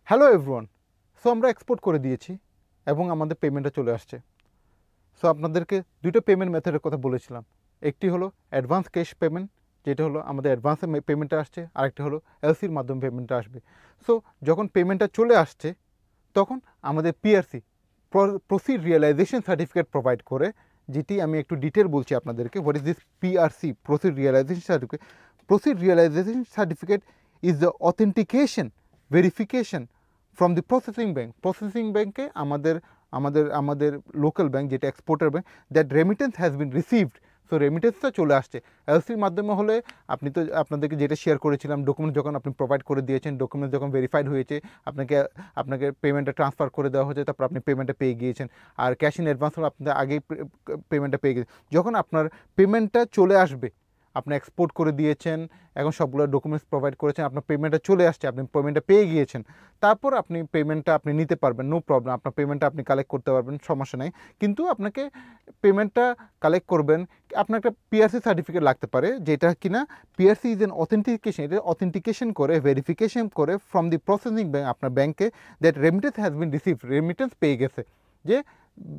Hello everyone. So আমরা export করে দিয়েছি এবং আমাদের পেমেন্টটা চলে আসছে। সো আপনাদেরকে দুটো পেমেন্ট মেথডের কথা বলেছিলাম। একটি হলো অ্যাডভান্স ক্যাশ পেমেন্ট, যেটা হলো আমাদের অ্যাডভান্সে পেমেন্টটা আসছে, আরেকটি হলো এলসির মাধ্যমে পেমেন্টটা আসবে। সো যখন পেমেন্টটা চলে আসছে তখন আমাদের PRC proceed realisation certificate provide করে, যেটি আমি একটু ডিটেল বলছি আপনাদেরকে। What is this PRC, proceed realisation certificate? Proceed realisation certificate is the authentication verification from the processing ব্যাঙ্কে আমাদের লোকাল ব্যাঙ্ক, যেটা exporter bank, that remittance has been received. So রেমিটেন্সটা চলে আসছে। এলসির মাধ্যমে হলে আপনি তো আপনাদেরকে যেটা শেয়ার করেছিলাম, ডকুমেন্ট যখন আপনি প্রোভাইড করে দিয়েছেন, ডকুমেন্ট যখন ভেরিফাইড হয়েছে, আপনাকে পেমেন্টটা ট্রান্সফার করে দেওয়া হয়েছে, তারপর আপনি পেমেন্টটা পেয়ে গিয়েছেন। আর ক্যাশ ইন অ্যাডভান্স হলে আপনাদের আগেই পেমেন্টটা পেয়ে গেছেন। যখন আপনার পেমেন্টটা চলে আসবে, আপনি এক্সপোর্ট করে দিয়েছেন, এখন সবগুলো ডকুমেন্টস প্রোভাইড করেছেন, আপনার পেমেন্টটা চলে আসছে, আপনি পেমেন্টটা পেয়ে গিয়েছেন, তারপর আপনি পেমেন্টটা আপনি নিতে পারবেন, নো প্রবলেম। আপনার পেমেন্টটা আপনি কালেক্ট করতে পারবেন, সমস্যা নেই। কিন্তু আপনাকে পেমেন্টটা কালেক্ট করবেন, আপনার একটা পিআরসি সার্টিফিকেট লাগতে পারে, যেটা কিনা পিআরসি ইজ এন অথেন্টিকেশন। এটা অথেন্টিকেশন করে, ভেরিফিকেশন করে ফ্রম দি প্রসেসিং ব্যাঙ্ক, আপনার ব্যাঙ্কে, that remittance has been received, remittance পেয়ে গেছে, যে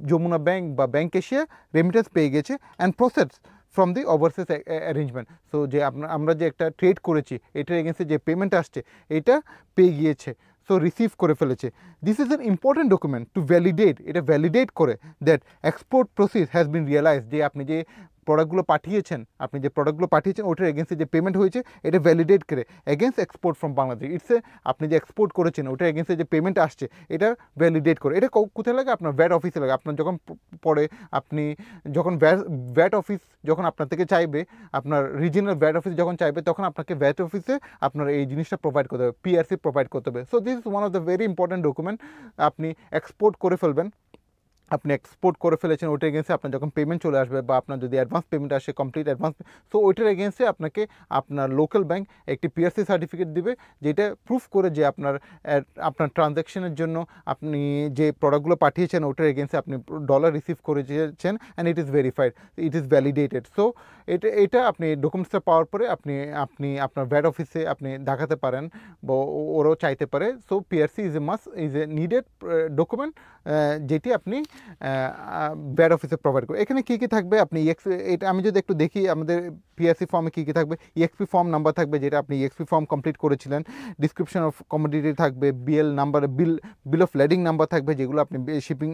যমুনা ব্যাঙ্ক বা ব্যাঙ্ক এশিয়া রেমিটেন্স পেয়ে গেছে and process from the overseas arrangement. So যে আমরা যে একটা ট্রেড করেছি, এটার এগেন্সে যে পেমেন্ট আসছে, এটা পেয়ে গিয়েছে, সো রিসিভ করে ফেলেছে। This is an important document to validate, এটা ভ্যালিডেট করে that export process has been realise, যে আপনি যে প্রোডাক্টগুলো পাঠিয়েছেন ওটার এগেন্সে যে পেমেন্ট হয়েছে, এটা ভ্যালিডেট করে এগেন্স্ট এক্সপোর্ট ফ্রম বাংলাদেশ। আপনি যে এক্সপোর্ট করেছেন ওটার এগেন্সে যে পেমেন্ট আসছে, এটা ভ্যালিডেট করে। এটা কোথায় লাগে? আপনার ভ্যাট অফিসে লাগে। আপনার যখন পরে আপনি যখন ভ্যাট অফিস যখন আপনার থেকে চাইবে, আপনার রিজিনাল ভ্যাট অফিস যখন চাইবে, তখন আপনাকে ভ্যাট অফিসে আপনার এই জিনিসটা প্রোভাইড করতে হবে, পিআরসি প্রোভাইড করতে হবে। So this is one of the very important document. আপনি এক্সপোর্ট করে ফেলবেন, আপনি এক্সপোর্ট করে ফেলেছেন, ওইটার এগেন্সে আপনার যখন পেমেন্ট চলে আসবে, বা আপনার যদি অ্যাডভান্স পেমেন্ট আসে, কমপ্লিট অ্যাডভান্স, সো ওইটার এগেন্সে আপনাকে আপনার লোকাল ব্যাঙ্ক একটি পিআরসি সার্টিফিকেট দিবে, যেটা প্রুফ করে যে আপনার ট্রানজ্যাকশনের জন্য আপনি যে প্রোডাক্টগুলো পাঠিয়েছেন ওটার এগেন্সে আপনি ডলার রিসিভ করেছেন, and it is verified, it is validated. So এটা আপনি ডকুমেন্টসটা পাওয়ার পরে আপনি আপনার ভ্যাট অফিসে আপনি দেখাতে পারেন, বা ওরাও চাইতে পারে। So PRC is a needed document, যেটি আপনি ব্যাড অফিসে প্রোভাইড করবে। এখানে কী কী থাকবে, আপনি এটা আমি যদি একটু দেখি, আমাদের পিআরসি ফর্মে কী কী থাকবে। ইএক্সপি ফর্ম নাম্বার থাকবে, যেটা আপনি ইএক্সপি ফর্ম কমপ্লিট করেছিলেন। ডিসক্রিপশন অফ কমোডিটি থাকবে, BL number, bill of lading number থাকবে, যেগুলো আপনি শিপিং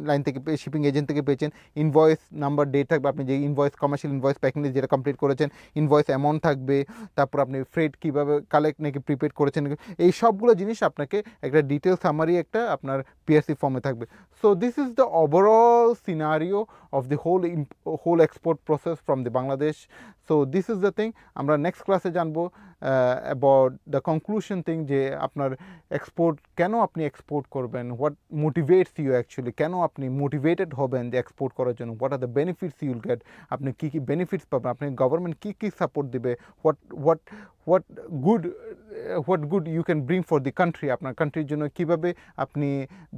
লাইন থেকে, শিপিং এজেন্ট থেকে পেয়েছেন। ইনভয়েস নাম্বার, ডেট থাকবে, আপনি যে ইনভয়েস, কমার্শিয়াল ইনভয়েস, প্যাকিং যেটা কমপ্লিট করেছেন, ইনভয়েস অ্যামাউন্ট থাকবে, তারপর আপনি ফ্রেড কীভাবে কালেক্ট নাকি প্রিপেড করেছেন, এই সবগুলো জিনিস আপনাকে একটা ডিটেল সামারি একটা আপনার পিআরসি ফর্মে থাকবে। So this is the overall scenario of the whole export process from the Bangladesh. So this is the thing. আমরা নেক্সট ক্লাসে জানবো অ্যাবাউট দ্য কনক্লুশন থিং, যে আপনার এক্সপোর্ট কেন আপনি এক্সপোর্ট করবেন, হোয়াট মোটিভেটস ইউ অ্যাকচুয়ালি, কেন আপনি মোটিভেটেড হবেন যে এক্সপোর্ট করার জন্য, what are the benefits you'll get, আপনি কী কী বেনিফিটস পাবেন, আপনি গভর্নমেন্ট কী কী সাপোর্ট দেবে, what good you can bring for the country, আপনার কান্ট্রির জন্য কীভাবে আপনি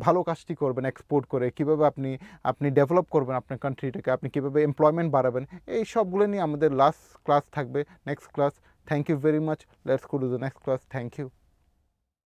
ভালো কাজটি করবেন এক্সপোর্ট করে, কীভাবে আপনি ডেভেলপ করবেন আপনার কান্ট্রিটাকে, আপনি কীভাবে এমপ্লয়মেন্ট বাড়াবেন, এই সবগুলো নিয়ে আমাদের লাস্ট ক্লাস থাকবে, next class. Thank you very much. Let's go to the next class. Thank you.